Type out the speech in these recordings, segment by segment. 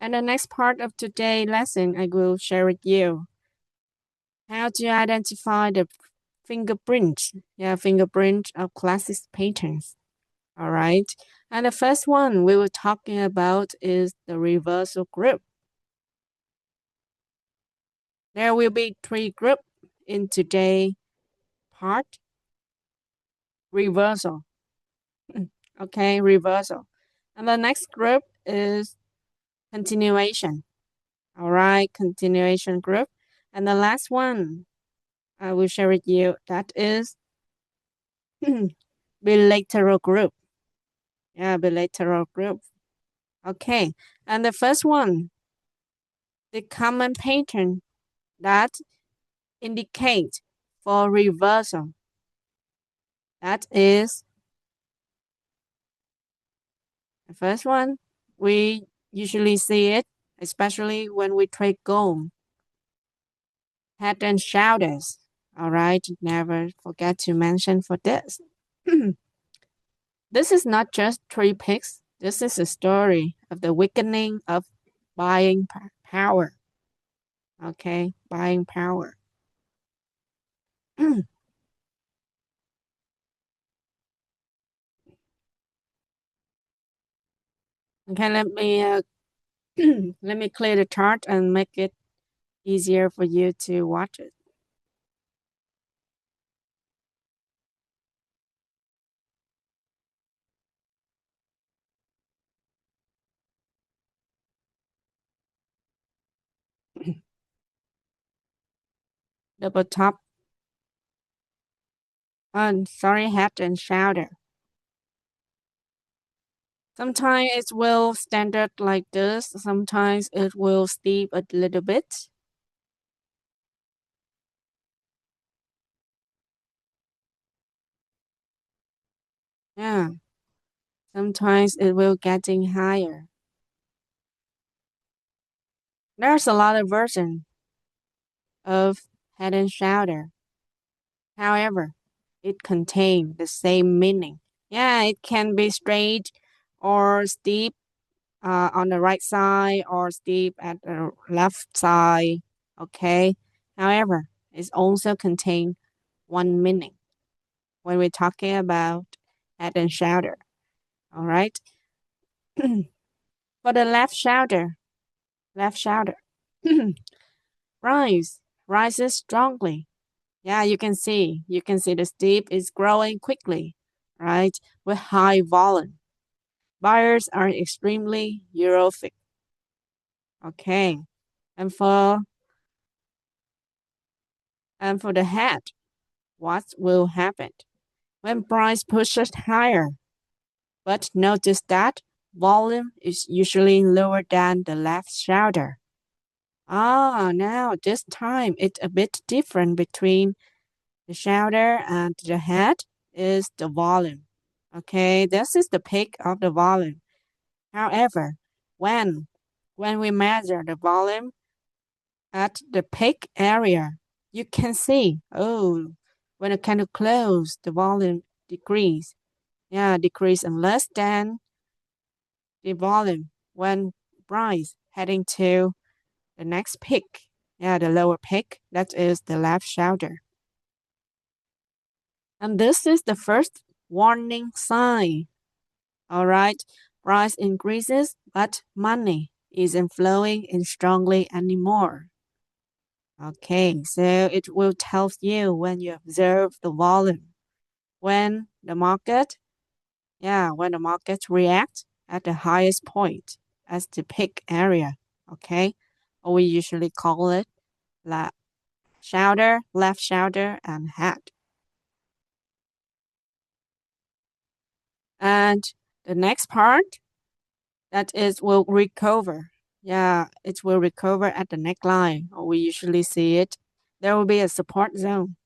And the next part of today's lesson, I will share with you how to identify the fingerprint, fingerprint of classic patterns. All right. And the first one we were talking about is the reversal group. There will be three groups in today's part. Reversal. Okay, reversal. And the next group is continuation. All right, continuation group. And the last one I will share with you that is bilateral group. Yeah, bilateral group. Okay, and the first one, the common pattern that indicate for reversal. That is the first one. We usually see it, especially when we trade gold. Head and shoulders. All right, never forget to mention for this. This is not just three picks. This is a story of the weakening of buying power. Okay, buying power. Okay, let me clear the chart and make it easier for you to watch it. Double top. Sorry, head and shoulder. Sometimes it will standard like this. Sometimes it will steep a little bit. Yeah. Sometimes it will getting higher. There's a lot of version of head and shoulder. However, it contains the same meaning. Yeah, it can be straight or steep on the right side or steep at the left side. Okay. However, it also contains one meaning when we're talking about head and shoulder. All right. For the left shoulder, rise, rises strongly. Yeah, you can see the steep is growing quickly, right? With high volume. Buyers are extremely euphoric. Okay. And for the head, what will happen? When price pushes higher, but notice that volume is usually lower than the left shoulder. Ah, now this time it's a bit different between the shoulder and the head is the volume. Okay, this is the peak of the volume. However, when we measure the volume at the peak area, you can see, oh, when it kind of close, the volume decrease. Yeah, decrease and less than the volume when price heading to the next peak. Yeah, the lower peak, that is the left shoulder. And this is the first warning sign. All right, price increases, but money isn't flowing in strongly anymore. Okay, so it will tell you when you observe the volume. When the market, when the market reacts at the highest point as the peak area. Okay, or we usually call it la shoulder, left shoulder, and head. And the next part that is will recover. Yeah, it will recover at the neckline, or we usually see it. There will be a support zone.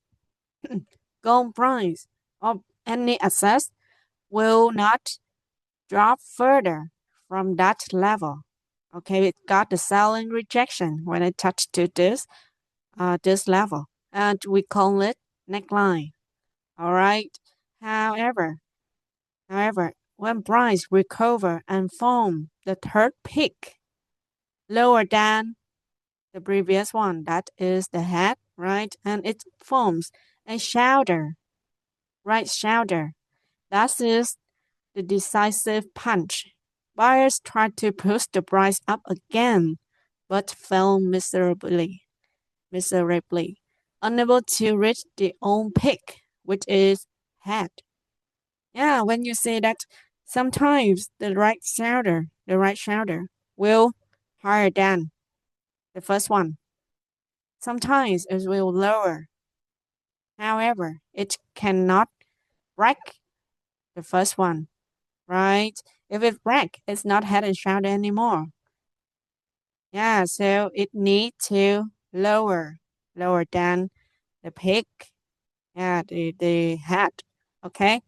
Gold price or any asset will not drop further from that level. Okay, it got the selling rejection when it touched to this level, and we call it neckline. All right. However, when price recover and form the third peak, lower than the previous one. That is the head, right? And it forms a shoulder, right shoulder. That is the decisive punch. Buyers tried to push the price up again, but fell miserably, unable to reach their own peak, which is head. Yeah, when you say that, sometimes the right shoulder will higher than the first one. Sometimes it will lower. However, it cannot break the first one, right? If it break, it's not head and shoulder anymore. Yeah, so it need to lower than the peak. Yeah, the head. Okay.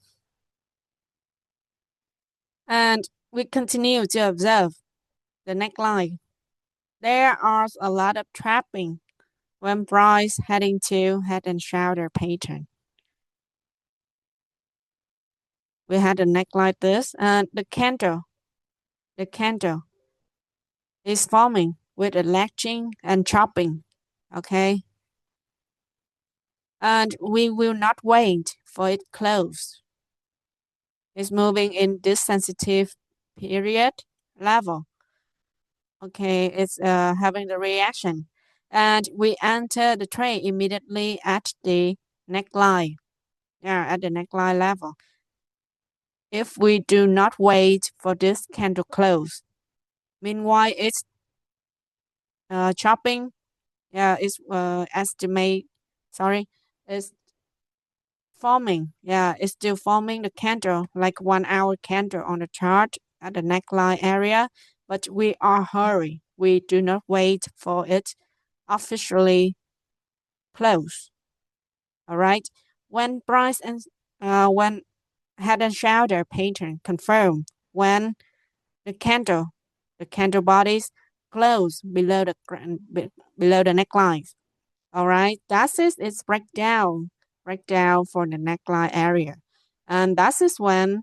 And we continue to observe the neckline. There are a lot of trapping when price heading to head and shoulder pattern. We had a neck like this, and the candle is forming with a latching and chopping. Okay, and we will not wait for it close. It's moving in this sensitive period level. Okay, it's having the reaction, and we enter the trade immediately at the neckline. Yeah, at the neckline level. If we do not wait for this candle close. Meanwhile, it's chopping. Yeah, it's Sorry, it's forming. Yeah, it's still forming the candle like 1 hour candle on the chart at the neckline area. But we are hurry. We do not wait for it officially close. All right. When head and shoulder pattern confirm when the candle, the candle bodies close below the neckline. All right, that is its breakdown for the neckline area, and that is when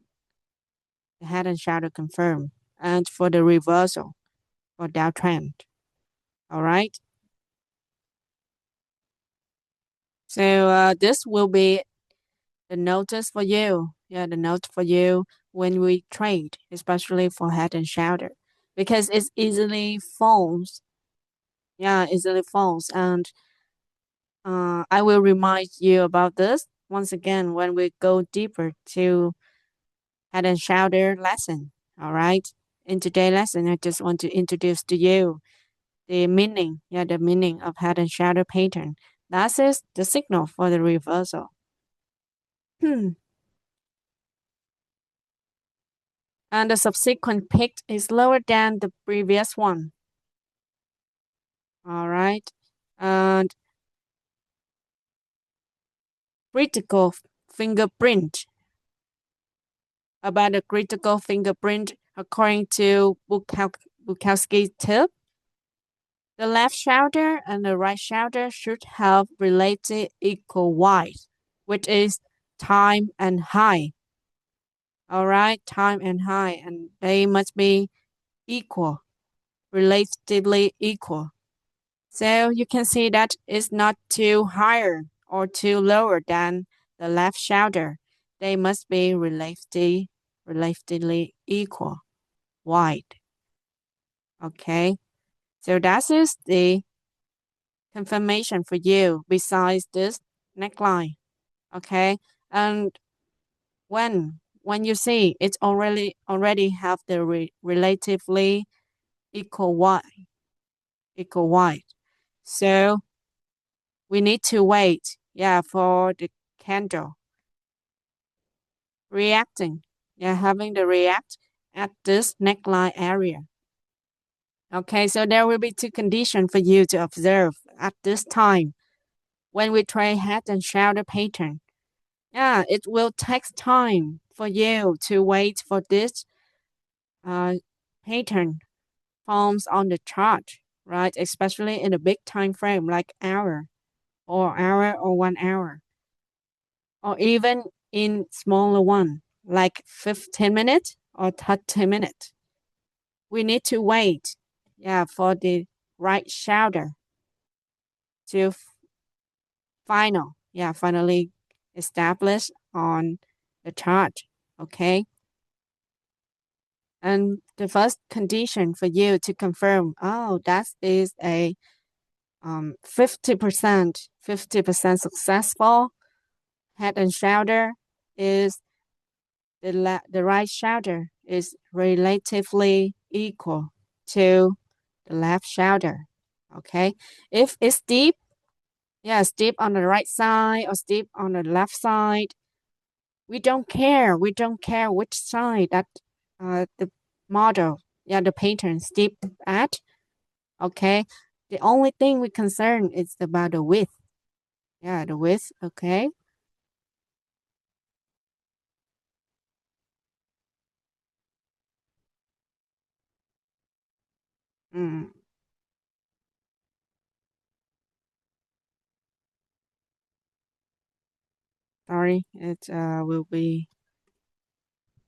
the head and shoulder confirm, and for the reversal for downtrend. All right, so this will be the notice for you. Yeah, the note for you when we trade, especially for head and shoulder, because it's easily falls. Yeah, easily falls, and I will remind you about this once again when we go deeper to head and shoulder lesson. All right. In today's lesson, I just want to introduce to you the meaning, the meaning of head and shoulder pattern. That is the signal for the reversal. And the subsequent peak is lower than the previous one. All right. And critical fingerprint. About the critical fingerprint, according to Bukowski's tip, the left shoulder and the right shoulder should have related equal width, which is time and height. All right, time and height, and they must be equal, relatively equal. So you can see that it's not too higher or too lower than the left shoulder. They must be relatively equal, wide. Okay, so that is the confirmation for you besides this neckline. Okay, and when you see it's already have the relatively equal wide, so we need to wait, yeah, for the candle reacting, yeah, having the react at this neckline area. Okay, so there will be two conditions for you to observe at this time when we trade head and shoulder pattern. Yeah, it will take time for you to wait for this uh, pattern forms on the chart, right? Especially in a big time frame like hour or 1 hour, or even in smaller one like 15 minutes or 30 minutes. We need to wait. Yeah, for the right shoulder to finally established on the chart. Okay. And the first condition for you to confirm, oh, that is a 50% successful head and shoulder is the right shoulder is relatively equal to the left shoulder. Okay. If it's deep, yeah, steep on the right side or steep on the left side. We don't care. We don't care which side that the model, yeah, the pattern steep at. Okay. The only thing we concern is about the width. Yeah, the width. Okay. Mm, sorry, it will be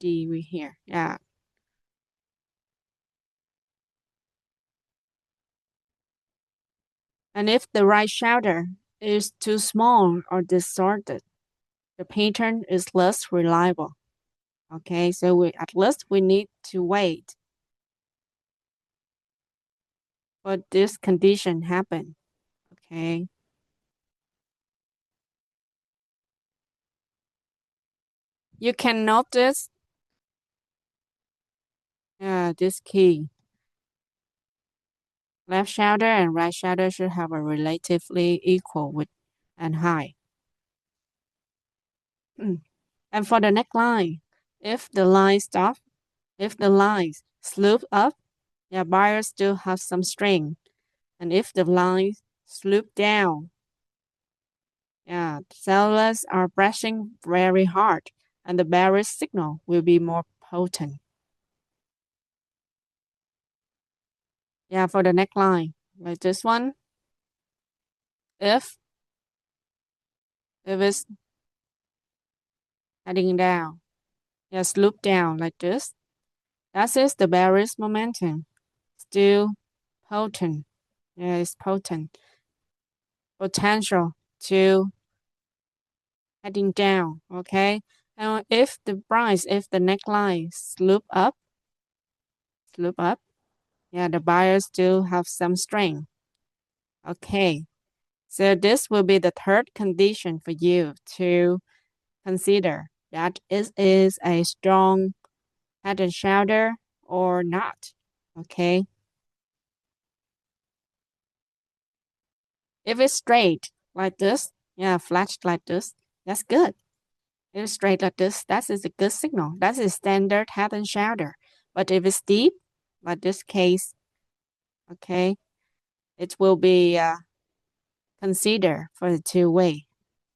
D here. Yeah. And if the right shoulder is too small or distorted, the pattern is less reliable. Okay, so we at least we need to wait for this condition happen. Okay, you can notice this key. Left shoulder and right shoulder should have a relatively equal width and height. And for the neckline, if the line stop, if the lines slope up, yeah, buyers still have some strength. And if the lines slope down, yeah, sellers are pressing very hard, and the bearish signal will be more potent. Yeah, for the neckline, like this one, if it's heading down, yeah, slope down like this, that is the bearish momentum. Still potent. Yeah, it's potent. Potential to heading down. Okay. And if the price, if the neckline slope up, yeah, the buyers still have some strength. Okay. So this will be the third condition for you to consider that it is a strong head and shoulder or not. Okay. If it's straight like this, yeah, flat like this, that's good. If it's straight like this, that is a good signal. That's a standard head and shoulder. But if it's deep, like this case, okay, it will be considered for the two-way.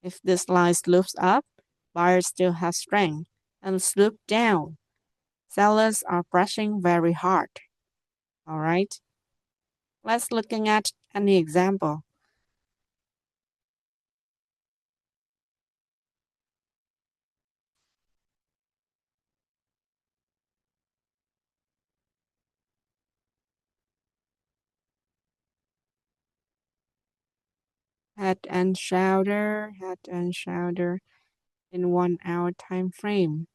If this line slopes up, buyers still have strength, and slope down, sellers are pressing very hard. All right. Let's looking at an example. Head and shoulder in 1 hour time frame.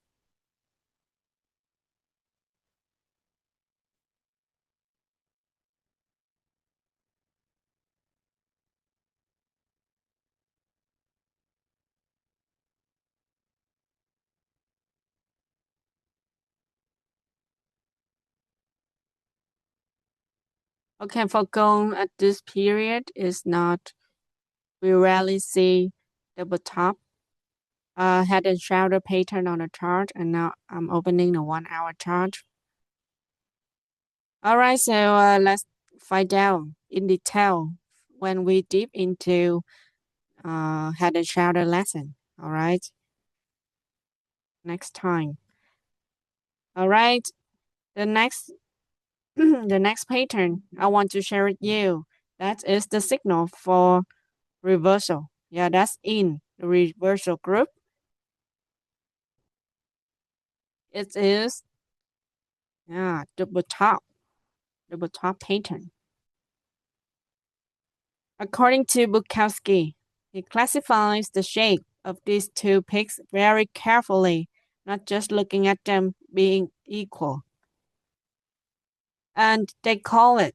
Okay, for gold at this period is not, we rarely see double top head and shoulder pattern on the chart, and now I'm opening the 1 hour chart. All right, so let's find out in detail when we deep into head and shoulder lesson. All right, next time. All right, the next the next pattern I want to share with you, that is the signal for reversal. Yeah, that's in the reversal group. It is double top. double top pattern. According to Bukowski, he classifies the shape of these two peaks very carefully, not just looking at them being equal. And he call it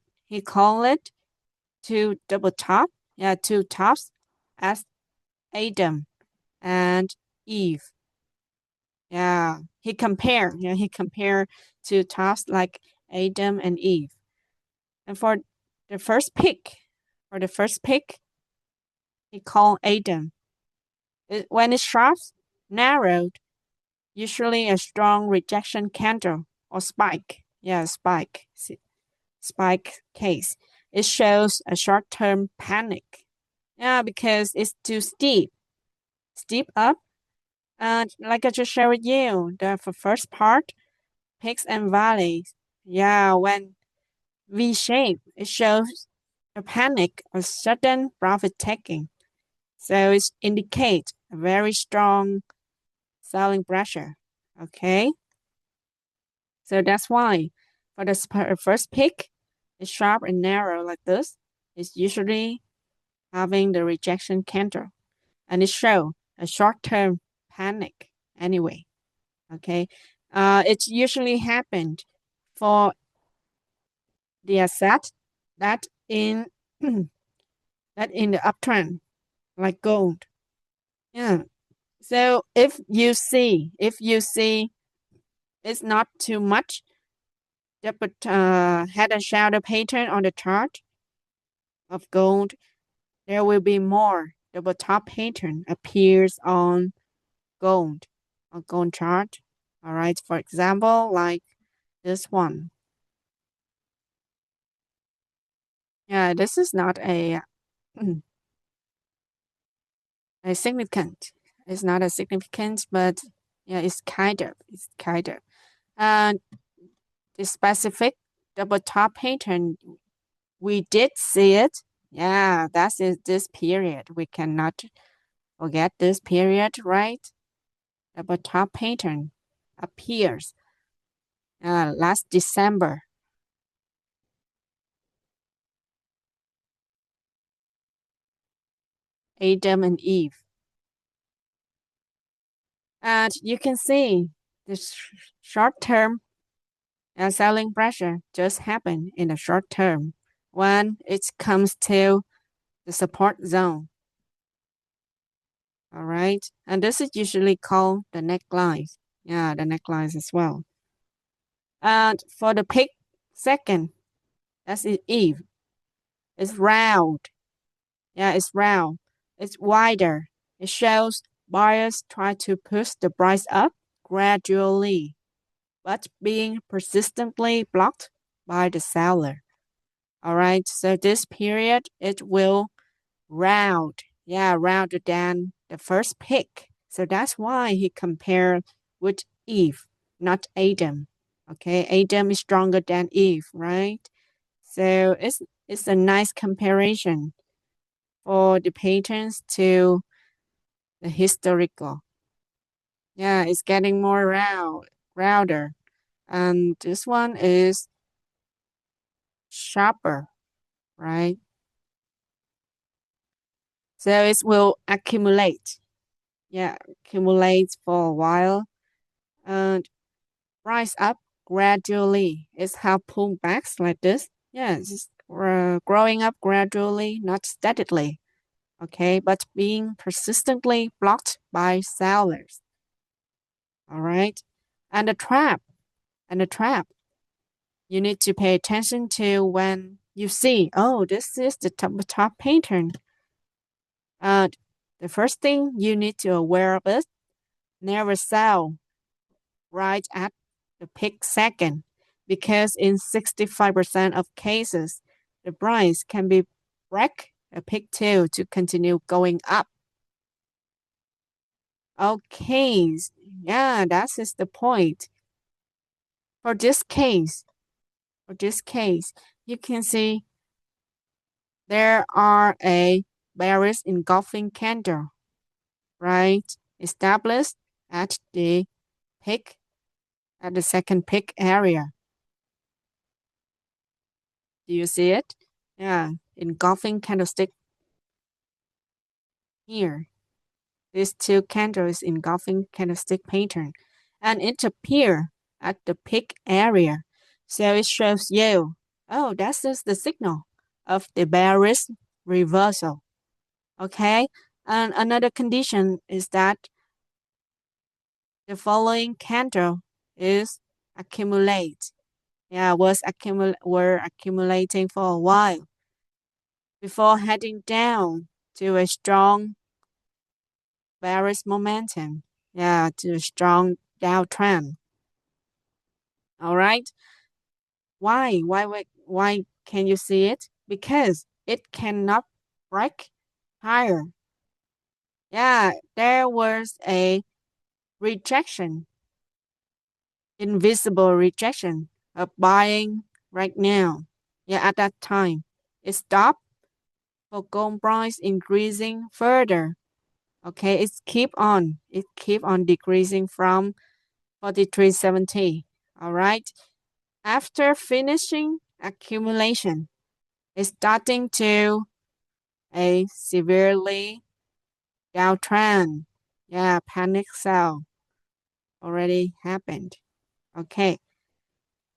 two tops as Adam and Eve. He compare two tops like Adam and Eve. And for the first pick, he called Adam. When it's sharp, narrowed, usually a strong rejection candle or spike. Spike case. It shows a short-term panic. Because it's too steep up. And like I just shared with you, the first part, peaks and valleys. When V-shape, it shows a panic or sudden profit taking. So it indicates a very strong selling pressure. Okay. So that's why for the first pick, it's sharp and narrow like this. It's usually having the rejection candle, and it shows a short-term panic anyway. Okay. It's usually happened for the asset that in that in the uptrend, like gold. Yeah. So if you see it's not too much, but head and shoulder pattern on the chart of gold, there will be more double top pattern appears on gold chart. All right, for example, like this one. This is not a significant. It's not a significant, but it's kind of. And the specific double top pattern, we did see it. That's this period. We cannot forget this period, right? Double top pattern appears last December. Adam and Eve. And you can see this short-term selling pressure just happened in the short term when it comes to the support zone. All right. And this is usually called the necklines. The necklines as well. And for the pick second, that's Eve. It's round. It's round. It's wider. It shows buyers try to push the price up gradually, but being persistently blocked by the seller. All right, so this period, it will rounder than the first pick. So that's why he compared with Eve, not Adam. Okay, Adam is stronger than Eve, right? So it's a nice comparison for the patterns to the historical. It's getting more rounder. And this one is sharper, right? So it will accumulate. Accumulates for a while and rise up gradually. It's how pullbacks like this. It's growing up gradually, not steadily. Okay, but being persistently blocked by sellers. All right, and the trap. You need to pay attention to when you see, oh, this is the top pattern. The first thing you need to aware of is never sell right at the peak second, because in 65% of cases, the price can be break a peak two to continue going up. Okay, that is the point. For this case, you can see there are a bearish engulfing candle, right? Established at the peak, at the second peak area. Do you see it? Yeah, engulfing candlestick here. These two candles engulfing candlestick pattern, and it appear at the peak area. So it shows you, oh, that's just the signal of the bearish reversal. Okay, and another condition is that the following candle is accumulate. Yeah, were accumulating for a while before heading down to a strong bearish momentum. Yeah, to a strong downtrend. All right. Why? Why can you see it? Because it cannot break higher. Yeah, there was a rejection, invisible rejection of buying right now. Yeah, at that time, it stopped for gold price increasing further. Okay, it keep on decreasing from 43.70. All right. After finishing accumulation, it's starting to a severely downtrend. Yeah, panic sell already happened. Okay.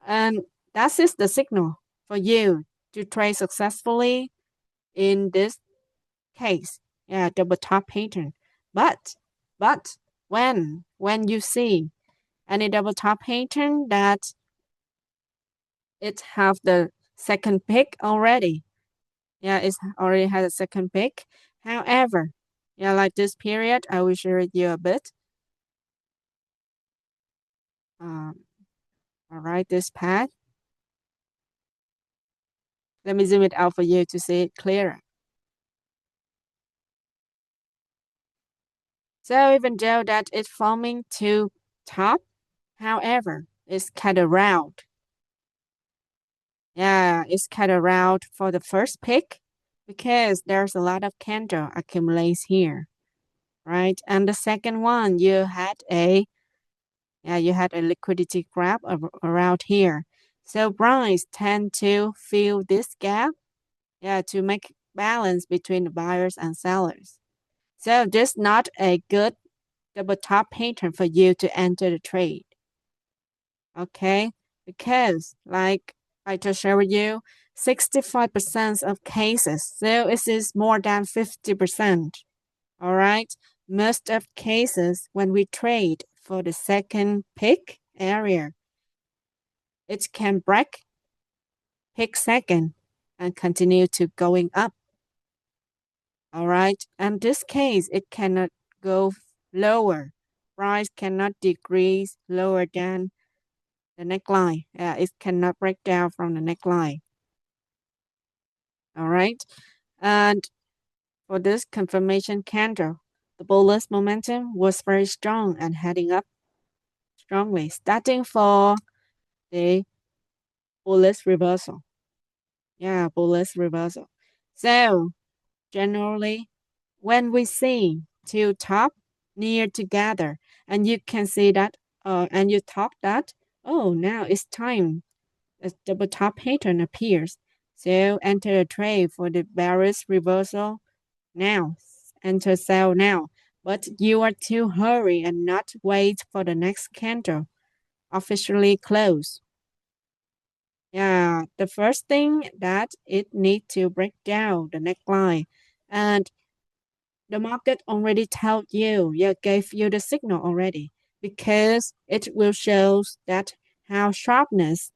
And that is the signal for you to trade successfully in this case. Yeah, double top pattern. But but when you see any double top pattern that it have the second pick already. Yeah, it already has a second pick. However, yeah, like this period, I will share with you a bit. Um, all right, this path. Let me zoom it out for you to see it clearer. So even though that it's forming two top, however, it's kind of round. Yeah, it's kind of round for the first pick because there's a lot of candle accumulates here, right? And the second one, you had a liquidity grab around here. So bronze tend to fill this gap, yeah, to make balance between the buyers and sellers. So this not a good double top pattern for you to enter the trade. Okay, because like I just shared with you, 65% of cases, so it is more than 50%. All right, most of cases when we trade for the second pick area, it can break, pick second, and continue to going up. All right, and this case, it cannot go lower. Price cannot decrease lower than the neckline. It cannot break down from the neckline. All right, and for this confirmation candle, the bullish momentum was very strong and heading up strongly, starting for the bullish reversal. Yeah, bullish reversal. So generally, when we see two top near together, and you can see that, and you talk that, oh, now it's time. A double top pattern appears. So enter a trade for the bearish reversal now. Enter sell now. But you are to hurry and not wait for the next candle officially close. Yeah, the first thing that it need to break down the neckline, and the market already told you, yeah, gave you the signal already, because it will show that how sharpness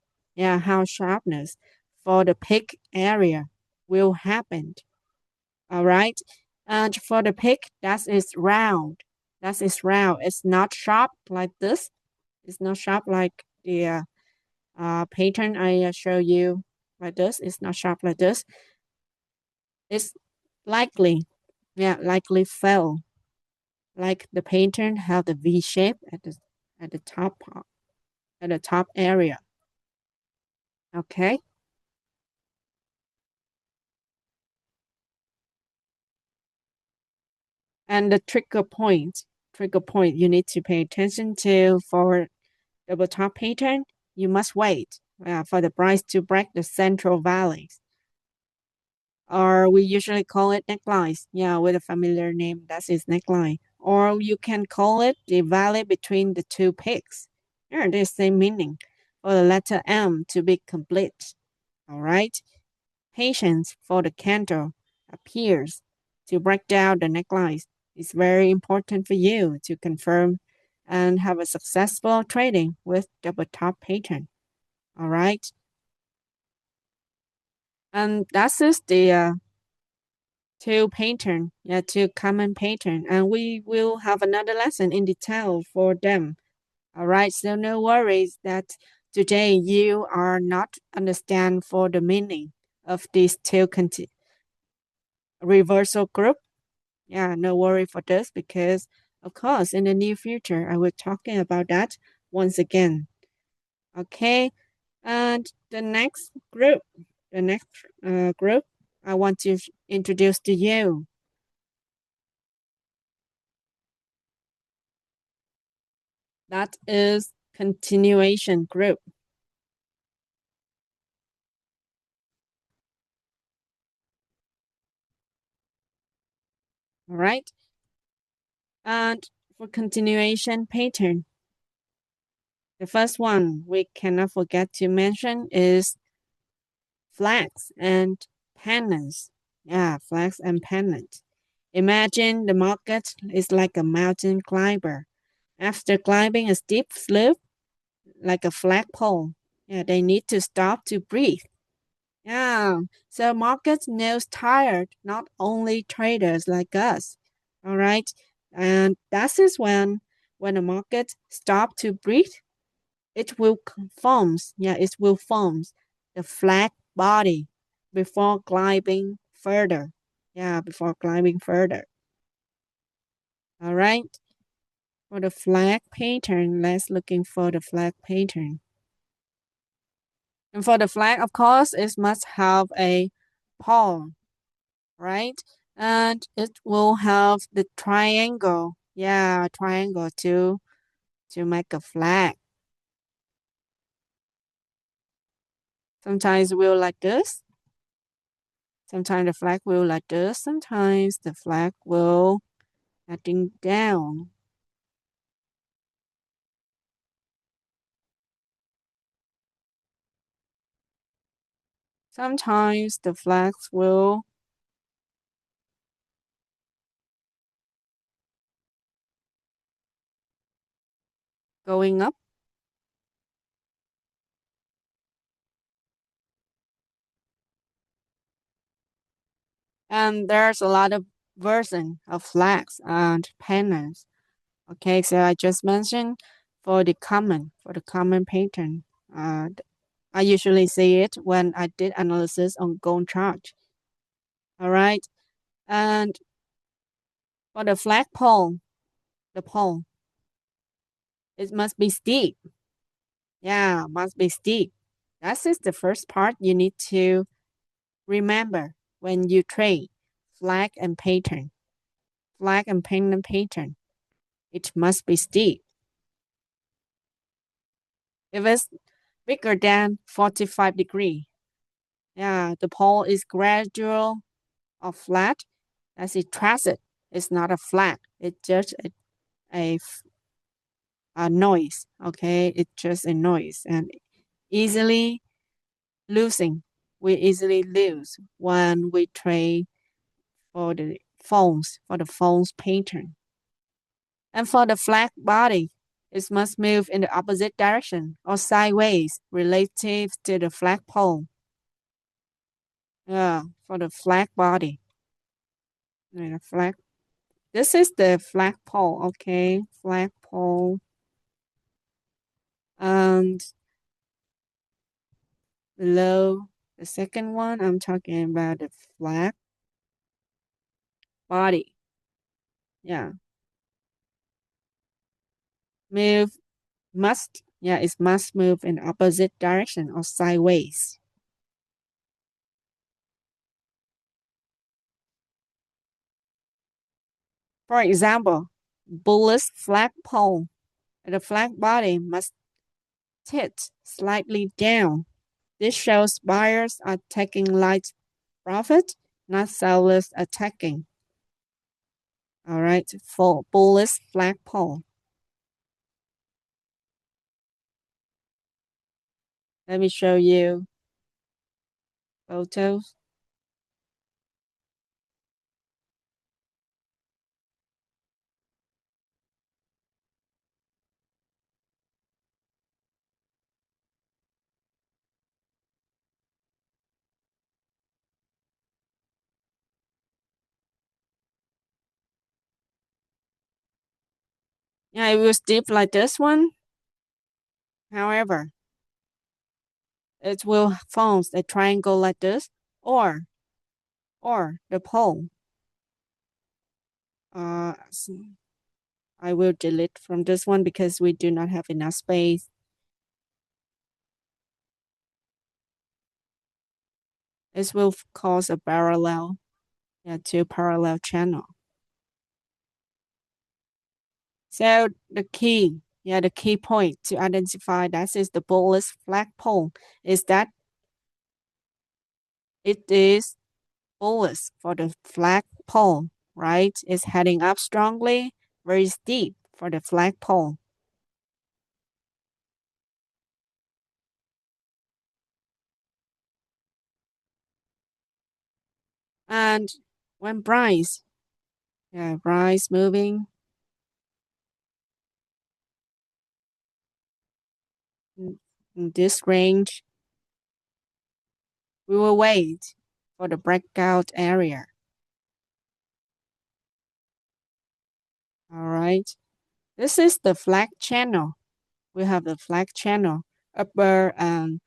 for the peak area will happen. All right, and for the peak, that is round. That is round. It's not sharp like this. It's not sharp like the pattern I show you like this. It's not sharp like this. It's likely, yeah, likely fell. Like the pattern have the V shape at the top at the top area. Okay. And the trigger point you need to pay attention to for double top pattern. You must wait. for the bride to break the central valleys. Or we usually call it necklines. Yeah, with a familiar name, that is neckline. Or you can call it the valley between the two peaks. Yeah, the same meaning. For the letter M to be complete. All right. Patience for the candle appears to break down the necklines. It's very important for you to confirm and have a successful trading with double top pattern. All right. And that is the two pattern, yeah, two common pattern, and we will have another lesson in detail for them. All right, so no worries that today you are not understand for the meaning of these two reversal group. Yeah, no worry for this because of course in the near future I will talking about that once again. Okay, and the next group I want to introduce to you. That is continuation group. All right. And for continuation pattern, the first one we cannot forget to mention is flags and pennants. Yeah, flags and pennants. Imagine the market is like a mountain climber. After climbing a steep slope, like a flagpole, yeah, they need to stop to breathe. Yeah, so market knows tired, not only traders like us. All right, and that is when the market stop to breathe, it will forms. Yeah, it will forms the flat body before climbing further. Yeah, before climbing further. All right, for the flag pattern, let's looking for the flag pattern. And for the flag, of course, it must have a pole, right? And it will have the triangle. Yeah, triangle to make a flag. Sometimes we'll like this. Sometimes the flag will like this. Sometimes the flag will heading down. Sometimes the flags will going up. And there's a lot of version of flags and pennants. Okay, so I just mentioned for the common pattern. I usually see it when I did analysis on gold chart. All right, and for the flagpole, the pole, it must be steep. Yeah, must be steep. That is the first part you need to remember when you trade flag and pattern. Flag and pennant pattern. It must be steep. If it's bigger than 45 degree, yeah, the pole is gradual or flat as it transit. It's not a flat. It's just a, a noise. Okay, it's just a noise and easily losing. We easily lose when we trade for the phone's pattern. And for the flag body, it must move in the opposite direction or sideways relative to the flagpole. Yeah, for the flag body. Yeah, flag. This is the flagpole, okay? Flagpole. And below the second one, I'm talking about the flag body. Yeah. Move must, yeah, it must move in opposite direction or sideways. For example, bullish flagpole. The flag body must hit slightly down. This shows buyers are taking light profit, not sellers attacking. All right, for bullish flagpole. Let me show you photos. Yeah, it was deep like this one. However, it will form a triangle like this, or the pole. Uh, I will delete from this one because we do not have enough space. This will cause a parallel, two parallel channel. So the key point to identify that is the bullish flagpole is that it is bullish for the flagpole, right? It's heading up strongly, very steep for the flagpole. And when price moving in this range, we will wait for the breakout area. All right. This is the flag channel. We have the flag channel, upper and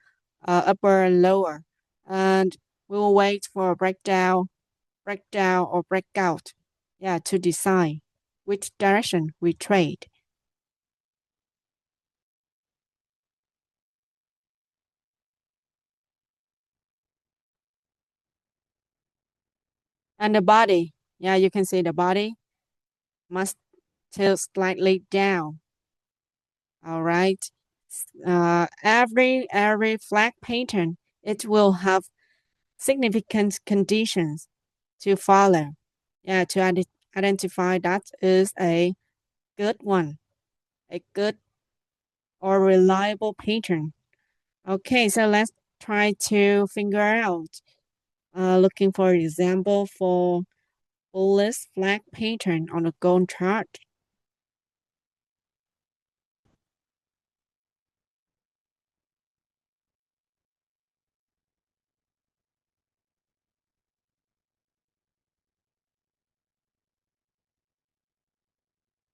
lower. And we will wait for a breakdown or breakout. Yeah, to decide which direction we trade. And the body, you can see the body must tilt slightly down. All right. Every flag pattern, it will have significant conditions to follow. Yeah, to identify that is a good one, a good or reliable pattern. Okay, so let's try to figure out, looking for example for bullish flag pattern on a gold chart.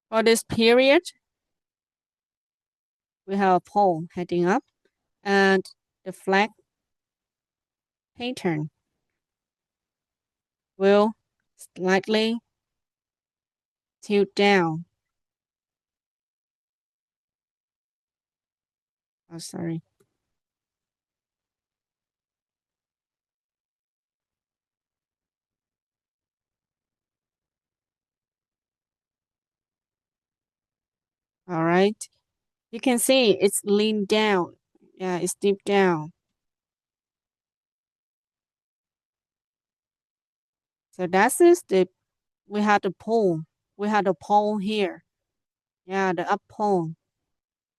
For this period, we have a pole heading up and the flag pattern will slightly tilt down. Oh, sorry. All right. You can see it's leaned down. Yeah, it's deep down. So that is we had the pole. We had a pole here. Yeah, the up pole.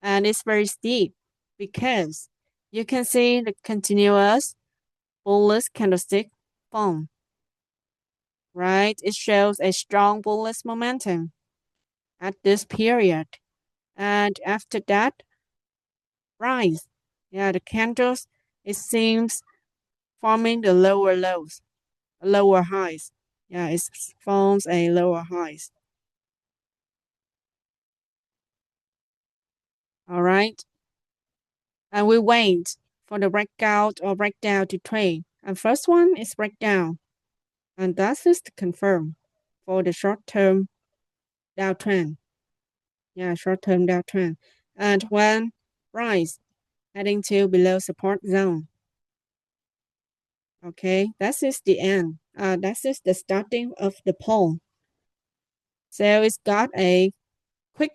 And it's very steep because you can see the continuous bullish candlestick form, right? It shows a strong bullish momentum at this period. And after that, rise. Yeah, the candles, it seems forming the lower lows, lower highs. Yeah, it forms a lower highs. All right. And we wait for the breakout or breakdown to trade. And first one is breakdown. And that is to confirm for the short-term downtrend. Yeah, short-term downtrend. And when price heading to below support zone. Okay, that is the end. That is the starting of the pole. So it's got a quick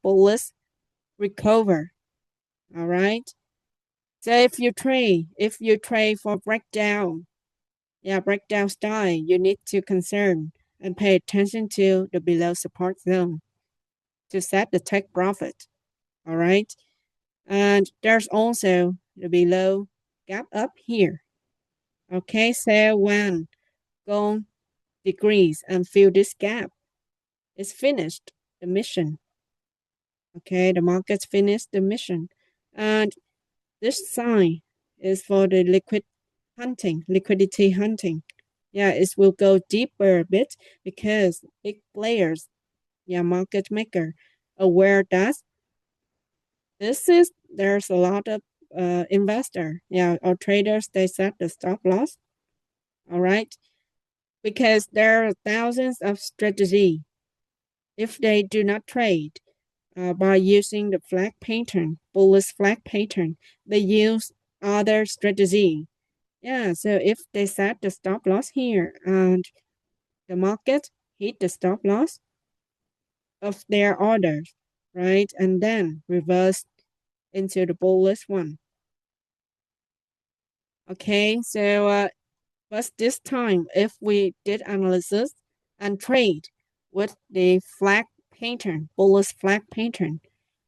bullish recover. All right. So if you trade for breakdown, breakdown style, you need to concern and pay attention to the below support zone to set the take profit. All right. And there's also the below gap up here. Okay, so when gold decrease and fill this gap, it's finished the mission. Okay, the market's finished the mission. And this sign is for the liquidity hunting. Yeah, it will go deeper a bit because big players, market maker, aware that there's a lot of investor, or traders, they set the stop loss. All right, because there are thousands of strategy. If they do not trade by using the flag pattern, bullish flag pattern, they use other strategy. Yeah, so if they set the stop loss here and the market hit the stop loss of their orders, right? And then reverse into the bullish one. Okay, so but this time, if we did analysis and trade with the flag pattern, bullish flag pattern,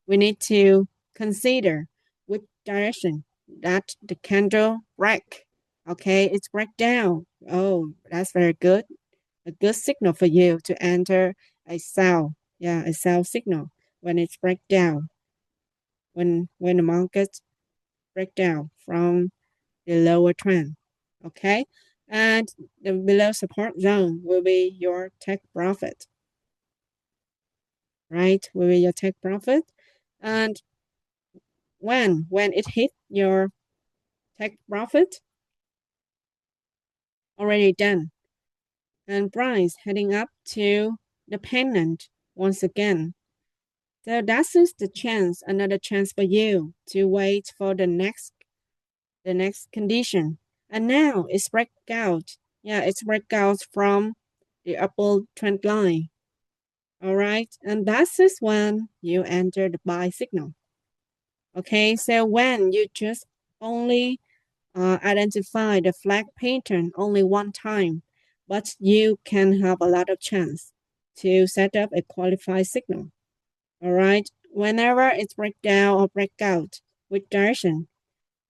we need to consider which direction that the candle break. Okay, it's break down. Oh, that's very good. A good signal for you to enter a sell. Yeah, a sell signal when it's break down. When the market break down from the lower trend. Okay, and the below support zone will be your take profit. Right, will be your take profit, and when it hit your take profit, already done, and price heading up to the pennant once again. So that is the chance, another chance for you to wait for the next condition. And now it's breakout. Yeah, it's breakout from the upper trend line. All right, and that is when you enter the buy signal. Okay, so when you just only identify the flag pattern only one time, but you can have a lot of chance to set up a qualified signal. All right, whenever it's breakdown or breakout with direction,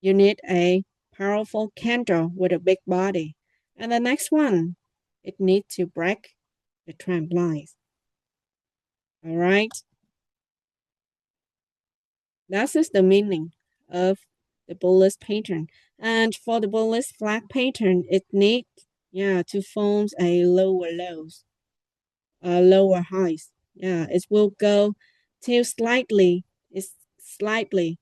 you need a powerful candle with a big body. And the next one, it needs to break the trend lines. All right, that is the meaning of the bullish pattern. And for the bullish flag pattern, it needs to form a lower lows, lower highs. Yeah, it will go to it's slightly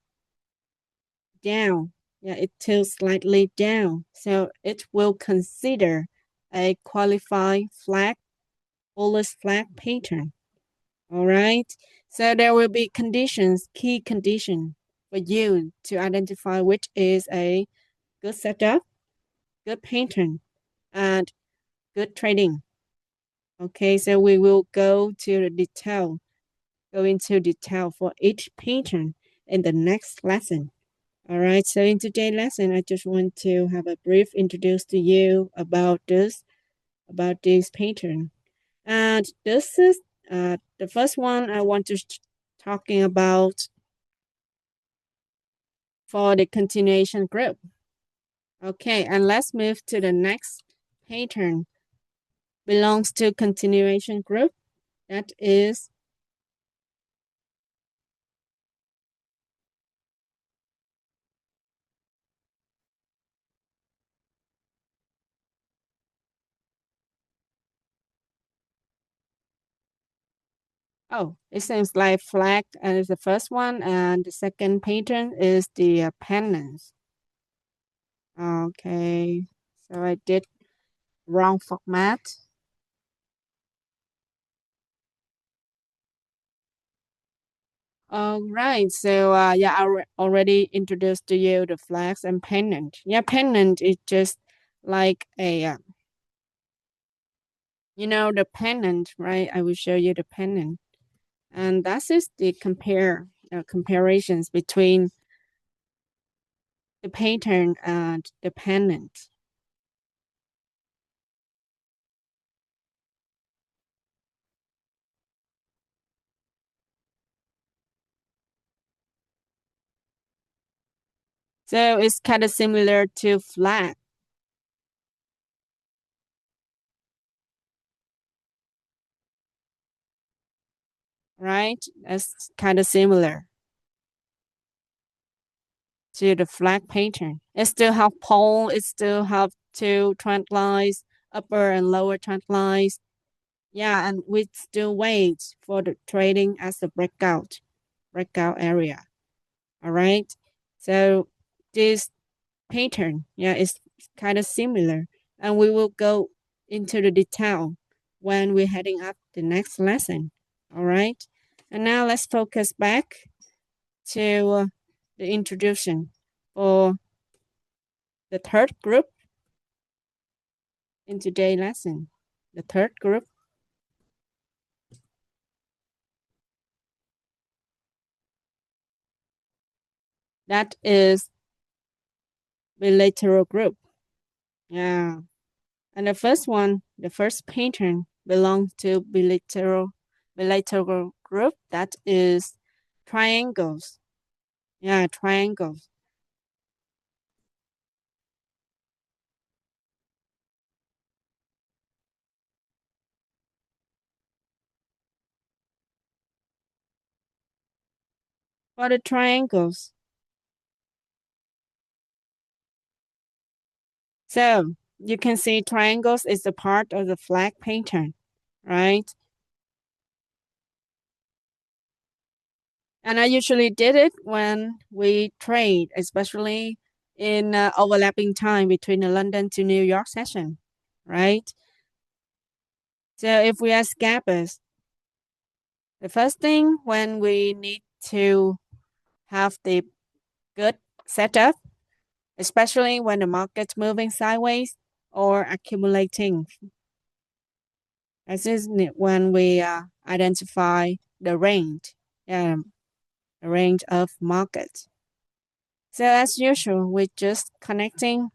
down. Yeah, it tilts slightly down. So it will consider a qualified flag, bullish flag pattern. All right. So there will be conditions, key condition for you to identify which is a good setup, good pattern, and good trading. Okay, so we will go into detail for each pattern in the next lesson. All right, so in today's lesson, I just want to have a brief introduce to you about this pattern. And this is the first one I want to talking about for the continuation group. Okay, and let's move to the next pattern. Belongs to continuation group. That is it seems like flag is the first one, and the second pattern is the pennants. Okay, so I did wrong format. All right, so I already introduced to you the flags and pennant. Yeah, pennant is just like a, the pennant, right? I will show you the pennant, and that is the comparisons between the pattern and the pennant. So it's kind of similar to flag, right? That's kind of similar to the flag pattern. It still have pole, it still have two trend lines, upper and lower trend lines. Yeah, and we still wait for the trading as the breakout area. All right. So this pattern, yeah, is kind of similar. And we will go into the detail when we're heading up the next lesson. All right. And now let's focus back to the introduction for the third group in today's lesson. The third group, that is bilateral group. Yeah. And the first one, the first pattern belongs to bilateral group, that is triangles. Yeah, triangles. For the triangles, so you can see triangles is a part of the flag pattern, right? And I usually did it when we trade, especially in overlapping time between the London to New York session, right? So if we are scalpers, the first thing when we need to have the good setup, especially when the market's moving sideways or accumulating. This is when we identify the range, the range of markets. So as usual, we're just connecting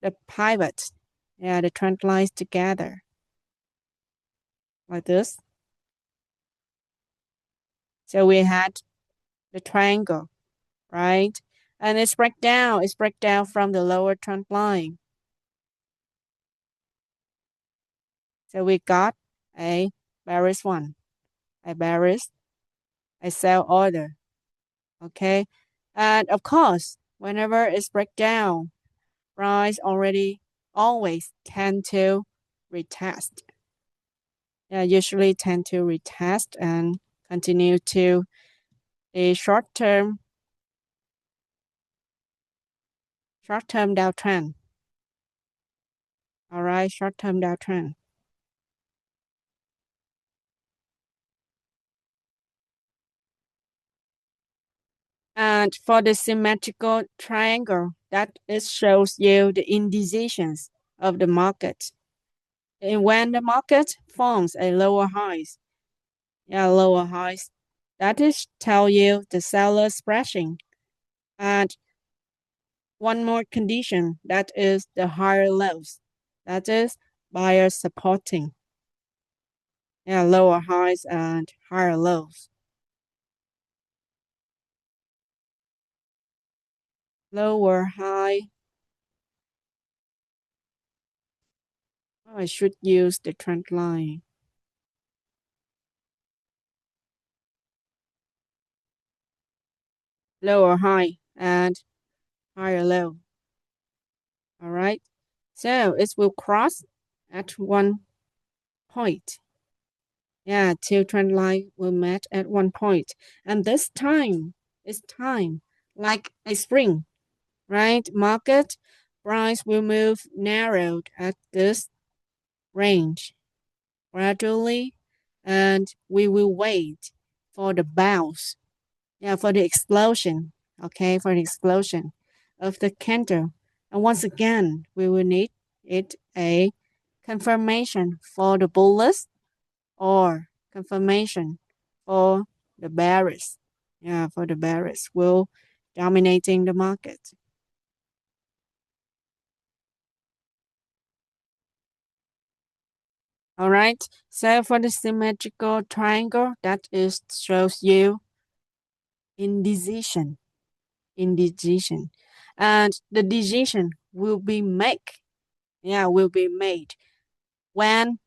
the pivots, the trend lines together like this. So we had the triangle, right? And it's break down from the lower trend line. So we got a bearish one, a bearish, a sell order, okay? And of course, whenever it's break down, price already always tend to retest. Yeah, usually tend to retest and continue to a short-term downtrend. All right, short-term downtrend. And for the symmetrical triangle, that it shows you the indecisions of the market. And when the market forms a lower highs, lower highs, that is tell you the seller splashing. And one more condition, that is the higher lows, that is buyer supporting. Lower highs and higher lows. Lower high. Oh, I should use the trend line. Lower high and higher low. All right. So it will cross at one point. Yeah, two trend line will meet at one point. And this time is time like a spring, right? Market price will move narrowed at this range gradually, and we will wait for the bounce, for the explosion, okay, for the explosion of the candle. And once again, we will need it a confirmation for the bullish or confirmation for the bearish. Yeah, for the bearish will dominating the market. All right. So for the symmetrical triangle, that is shows you indecision, indecision, and the decision will be made when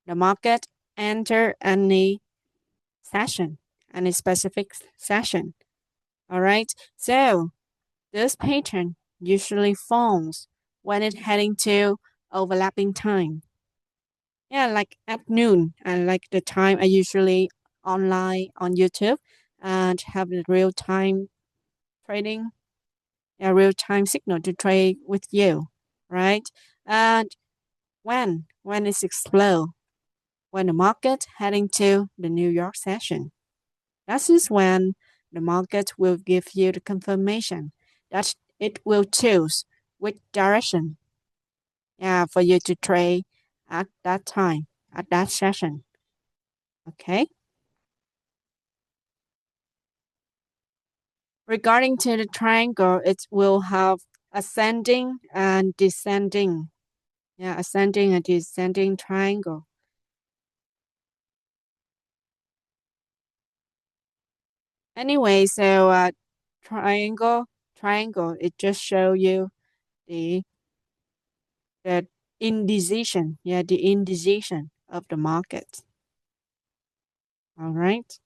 the market enter any specific session. All right. So this pattern usually forms when it's heading to overlapping time. Yeah, like at noon, and like the time I usually online on YouTube and have the real time trading, a real time signal to trade with you, right? And when it's explode, when the market heading to the New York session, that is when the market will give you the confirmation that it will choose which direction, yeah, for you to trade at that time, at that session. Okay. Regarding to the triangle, it will have ascending and descending. Yeah, ascending and descending triangle. Anyway, so triangle, triangle, it just show you the the indecision. Yeah, the indecision of the market. All right.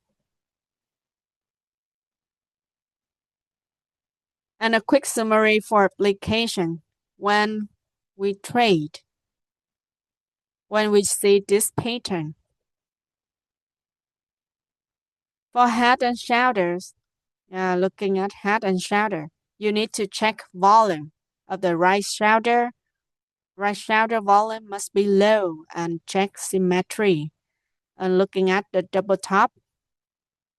And a quick summary for application. When we trade, when we see this pattern, for head and shoulders, looking at head and shoulder, you need to check volume of the right shoulder. Right shoulder volume must be low and check symmetry. And looking at the double top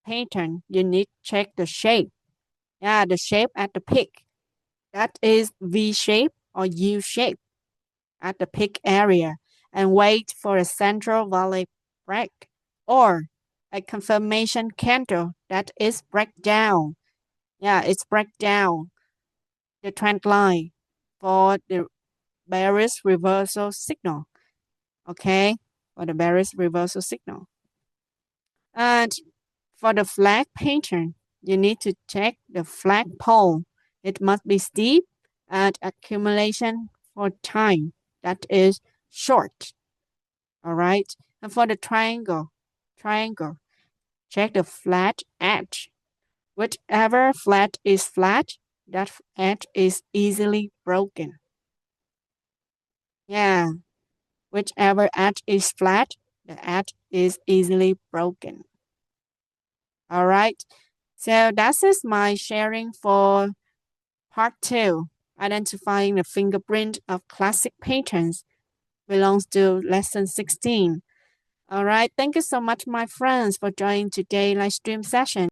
pattern, you need to check the shape. Yeah, the shape at the peak. That is V shape or U shape at the peak area and wait for a central valley break or a confirmation candle that is breakdown. Yeah, it's breakdown the trend line for the bearish reversal signal. Okay, for the bearish reversal signal. And for the flag pattern, you need to check the flag pole. It must be steep and accumulation for time that is short. All right. And for the triangle, check the flat edge. Whichever flat is flat, that edge is easily broken. Yeah, whichever edge is flat, the edge is easily broken. All right. So that is my sharing for part 2. Identifying the fingerprint of classic patterns belongs to lesson 16. All right. Thank you so much, my friends, for joining today's live stream session.